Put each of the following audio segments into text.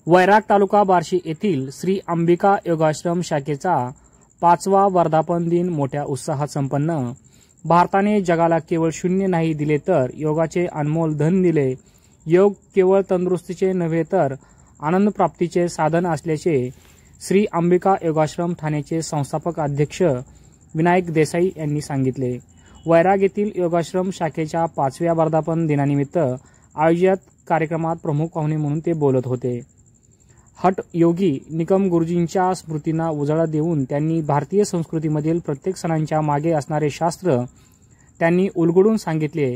वैराग तालुका बार्शी येथील श्री अंबिका योगाश्रम शाखेचा 5वा वर्धापन दिन मोठ्या उत्साहात संपन्न। भारताने जगाला केवळ शून्य नाही दिले तर योगाचे अनमोल धन दिले। योग केवळ तंदुरुस्तीचे नव्हे तर आनंद प्राप्तीचे साधन असल्याचे श्री अंबिका योगाश्रम ठाण्याचे संस्थापक अध्यक्ष विनायक देसाई यांनी सांगितले। वैराग येथील योगाश्रम शाखेच्या 5व्या वर्धापन दिनानिमित्त आयोजित कार्यक्रमात प्रमुख पाहुणे म्हणून ते बोलत होते। हठ योगी निकम गुरुजींच्या स्मृतींना उजाळा देऊन त्यांनी भारतीय संस्कृतीमधील प्रत्येक सणांच्या मागे असणारे शास्त्र त्यांनी उलगडून सांगितले।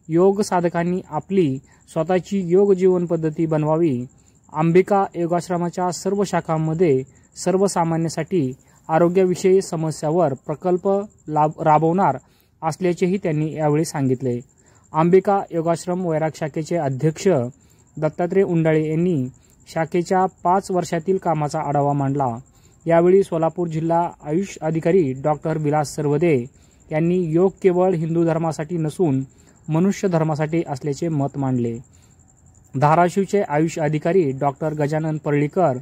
योग साधकांनी आपली स्वतःची योग जीवन पद्धती बनवावी। अंबिका योगाश्रमाच्या सर्व शाखांमध्ये सर्वसामान्यांसाठी आरोग्याविषयी समस्यावर प्रकल्प राबवणार असल्याचेही त्यांनी यावेळी सांगितले। अंबिका योगाश्रम वैराग शाखेचे अध्यक्ष दत्तात्रय उंडाळे यांनी शाखेच्या 5 वर्षातील कामाचा आढावा मांडला। यावेळी सोलापूर जिल्हा आयुष अधिकारी डॉक्टर विलास सरवदे यांनी योग केवळ हिंदू धर्मासाठी नसून मनुष्य धर्मासाठी असल्याचे मत मांडले। धाराशिवचे आयुष अधिकारी डॉक्टर गजानन पर्ळीकर,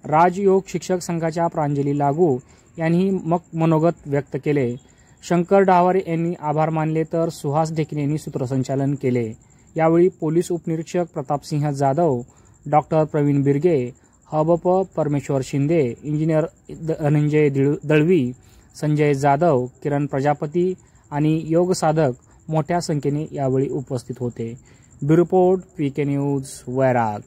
राजयोग शिक्षक संघाच्या प्रांजली लागू यांनी मनोगत व्यक्त केले। शंकर डावारे यांनी आभार मानले तर सुहास ढेकणे यांनी सूत्रसंचालन केले। यावेळी पोलीस उपनिरीक्षक प्रतापसिंह जाधव, डॉक्टर प्रवीण बिरगे, हबप परमेश्वर शिंदे, इंजिनियर धनंजय दळवी, संजय जाधव, किरण प्रजापती आणि योग साधक मोठ्या संख्येने यावेळी उपस्थित होते। ब्युरो रिपोर्ट PK न्यूज वैराग।